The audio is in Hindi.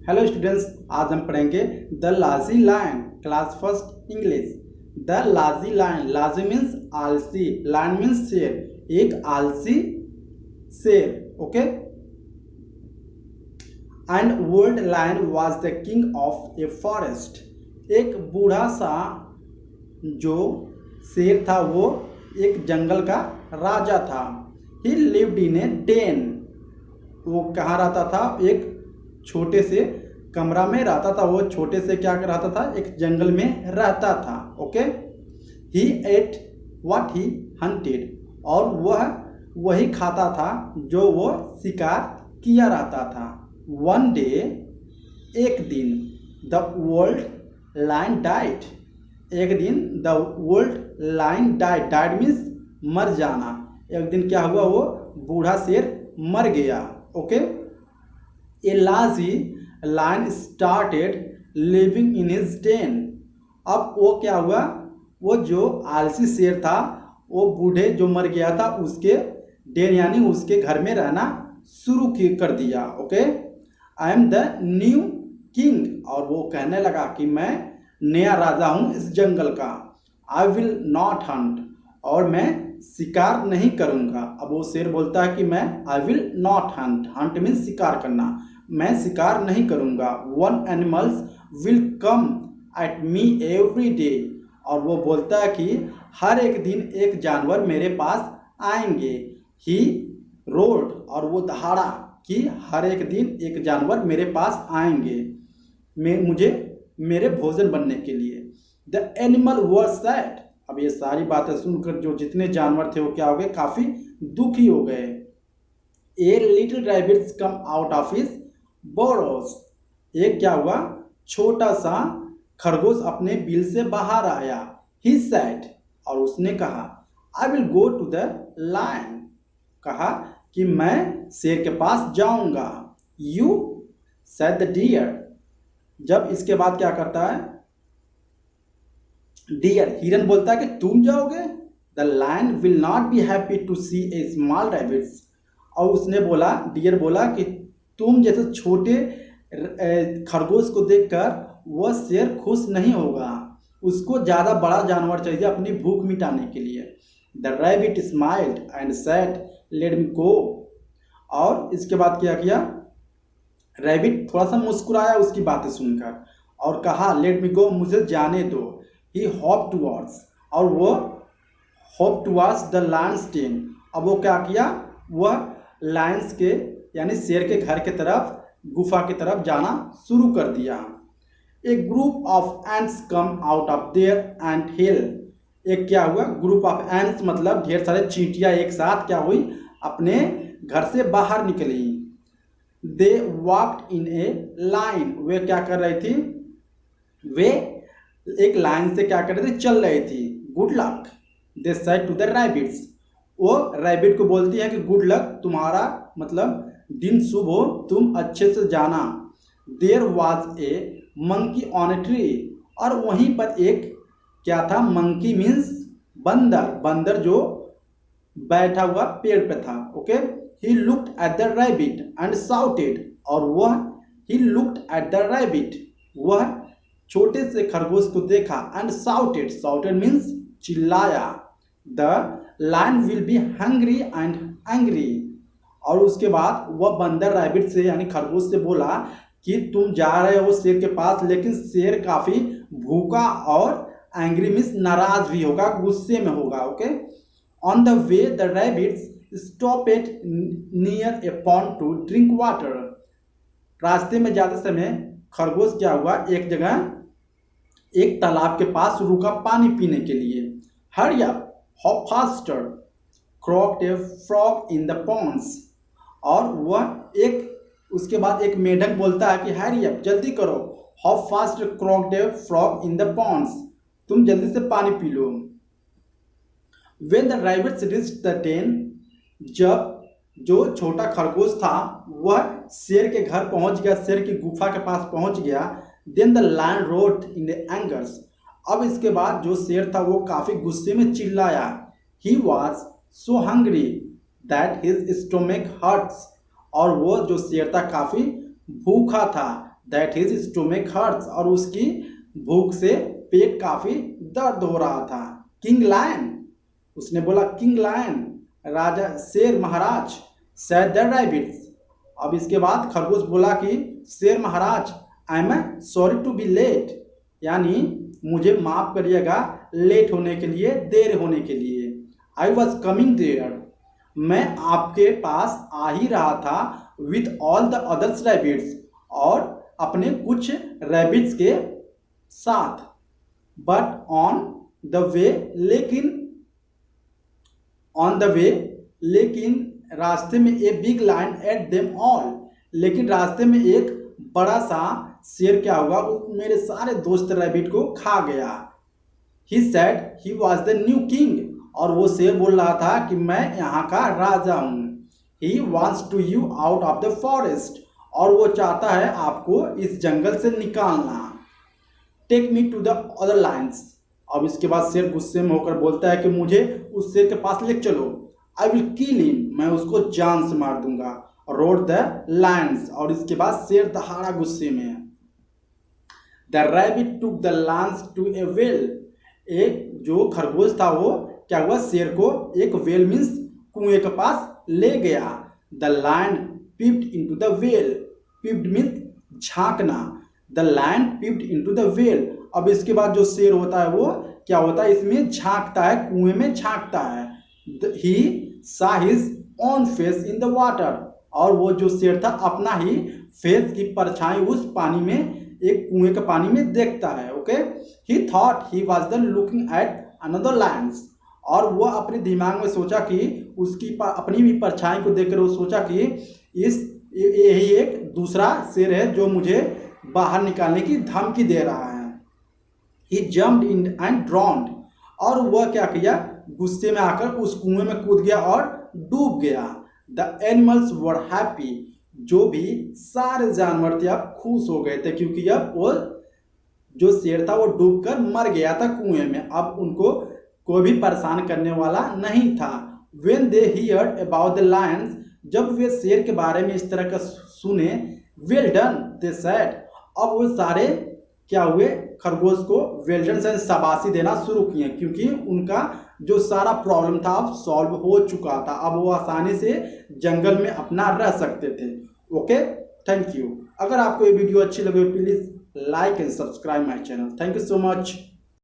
हेलो स्टूडेंट्स, आज हम पढ़ेंगे the lazy lion class first English. The lazy lion, lazy means आलसी, लायन मीन्स शेर, एक आलसी शेर। Okay. And old lion was the king of a forest. एक बूढ़ा सा जो शेर था वो एक जंगल का राजा था। He lived in a den. वो कहाँ रहता था? एक छोटे से कमरा में रहता था। वो छोटे से क्या रहता था? एक जंगल में रहता था। Okay. He ate what he hunted. और वह वही खाता था जो वो शिकार किया रहता था। वन डे, एक दिन, द ओल्ड लायन डाइड। एक दिन the old lion died. Died means मर जाना। एक दिन क्या हुआ? वो बूढ़ा शेर मर गया। Okay. A lazy lion started living in his den. अब वो क्या हुआ? वो जो आलसी शेर था वो बूढ़े जो मर गया था उसके डेन यानी उसके घर में रहना शुरू कर दिया। Okay. I am the new king. और वो कहने लगा कि मैं नया राजा हूँ इस जंगल का। I will not Hunt. और मैं शिकार नहीं करूँगा। अब वो शेर बोलता है कि मैं I will not Hunt. Hunt means शिकार करना। मैं शिकार नहीं करूँगा। One animals will come at me every day. और वो बोलता है कि हर एक दिन एक जानवर मेरे पास आएंगे। ही रोड। और वो दहाड़ा कि हर एक दिन एक जानवर मेरे पास आएंगे मुझे मेरे भोजन बनने के लिए। The animal were sad. अब ये सारी बातें सुनकर जो जितने जानवर थे वो क्या हो गए? काफी दुखी हो गए। A little rabbits come out of his borrows. एक क्या हुआ? छोटा सा खरगोश अपने बिल से बाहर आया। He said. और उसने कहा I will go to the lion. कहा कि मैं शेर के पास जाऊंगा। You said the deer. जब इसके बाद क्या करता है? डियर, हिरन बोलता है कि तुम जाओगे। The lion will not be happy to see a small rabbits. और उसने बोला, डियर बोला कि तुम जैसे छोटे खरगोश को देखकर वह शेर खुश नहीं होगा। उसको ज़्यादा बड़ा जानवर चाहिए अपनी भूख मिटाने के लिए। The rabbit smiled and said let me go. और इसके बाद क्या किया? रैबिट थोड़ा सा मुस्कुराया उसकी बातें सुनकर और कहा लेट मी गो, मुझे जाने दो। He hop towards. और वो hop towards the lion's den. अब वो क्या किया? वह लायंस के यानी शेर के घर के तरफ, गुफा की तरफ जाना शुरू कर दिया। A group of ants come out of their ant hill. एक क्या हुआ? ग्रुप ऑफ एंट्स मतलब ढेर सारे चींटियां एक साथ क्या हुई? अपने घर से बाहर निकली। दे वॉक्ड इन ए लाइन। वे क्या कर रही थी? वे एक लाइन से क्या कर रही थी? चल रही थी। Good luck they said to the rabbits. वो रैबिट को बोलती है कि गुड लक, तुम्हारा मतलब दिन शुभ हो, तुम अच्छे से जाना। There was a monkey on a tree. और वहीं पर एक क्या था? मंकी मीन्स बंदर। बंदर जो बैठा हुआ पेड़ पे था। Okay. He looked at the rabbit and shouted. और वह he looked at the rabbit, वह छोटे से खरगोश को देखा। एंड शाउटेड, शाउटेड मीन्स चिल्लाया। The lion will be hungry and angry. और उसके बाद वह बंदर रैबिट से यानी खरगोश से बोला कि तुम जा रहे हो शेर के पास, लेकिन शेर काफी भूखा और एंग्री मीन्स नाराज भी होगा, गुस्से में होगा। Okay. On the way the rabbits stopped near a pond to drink water. रास्ते में जाते समय खरगोश क्या हुआ? एक जगह एक तालाब के पास रुका पानी पीने के लिए। Hurry up, hop faster, croaked a frog in the ponds. और वह एक उसके बाद एक मेढक बोलता है कि हरी अप, जल्दी करो, hop fast, croaked a frog in the ponds, तुम जल्दी से पानी पी लो। When the rabbits reached the den, जब जो छोटा खरगोश था वह शेर के घर पहुंच गया, शेर की गुफा के पास पहुंच गया। Then the lion roared in angers. अब इसके बाद जो शेर था वो काफी गुस्से में चिल्लाया। He was so hungry that his stomach hurts. और वो जो शेर था काफी भूखा था। दैट हिज स्टोमक हर्ट्स, और उसकी भूख से पेट काफी दर्द हो रहा था। किंग लायन, उसने बोला किंग लायन, राजा शेर महाराज, सेड द रैबिट्स। अब इसके बाद खरगोश बोला कि शेर महाराज, I am sorry to be late, यानी मुझे माफ करिएगा लेट होने के लिए, देर होने के लिए। आई वॉज कमिंग देयर, मैं आपके पास आ ही रहा था, with all the others rabbits, और अपने कुछ रैबिट्स के साथ। बट ऑन द वे, लेकिन ऑन द वे, लेकिन रास्ते में a big lion ate them all, लेकिन रास्ते में एक बड़ा सा शेर क्या हुआ, वो मेरे सारे दोस्त रैबिट को खा गया। He said he was the new king, और वो शेर बोल रहा था कि मैं यहाँ का राजा हूँ। He wants to you out of the forest, और वो चाहता है आपको इस जंगल से निकालना। Take me to the other lions, अब इसके बाद शेर गुस्से में होकर बोलता है कि मुझे उस शेर के पास ले चलो। आई विल किल हिम, मैं उसको जान से मार दूंगा। रोड द लायंस, और इसके बाद शेर दहाड़ा गुस्से में। The rabbit took the lions to a well, एक जो खरगोश था वो क्या हुआ, शेर को एक वेल मीन्स कुएं के पास ले गया। The lion peeped into the well, peeped means झांकना, the lion peeped into the well. अब इसके बाद जो शेर होता है वो क्या होता है, इसमें झांकता है, कुएं में झांकता है। He saw his own face in the water, और वो जो शेर था अपना ही फेस की परछाई उस पानी में, एक कुएं के पानी में देखता है। Okay, he thought he was the looking at another Lions, और वो अपने दिमाग में सोचा कि उसकी अपनी भी परछाई को देखकर वो सोचा कि यही एक दूसरा शेर है जो मुझे बाहर निकालने की धमकी दे रहा है। ही जम्प्ड इन एंड ड्रॉन्ड, और वह क्या किया, गुस्से में आकर उस कुएं में कूद गया और डूब गया। द एनिमल्स वर हैप्पी, जो भी सारे जानवर थे अब खुश हो गए थे, क्योंकि अब वो जो शेर था वो डूबकर मर गया था कुएं में, अब उनको कोई भी परेशान करने वाला नहीं था। When they heard about the lions, जब वे शेर के बारे में इस तरह का सुने, well done they said, अब वो सारे क्या हुए, खरगोश को well done से शाबाशी देना शुरू किए, क्योंकि उनका जो सारा प्रॉब्लम था अब सॉल्व हो चुका था, अब वो आसानी से जंगल में अपना रह सकते थे। Okay, thank you. अगर आपको ये वीडियो अच्छी लगे please like and subscribe my channel. Thank you so much.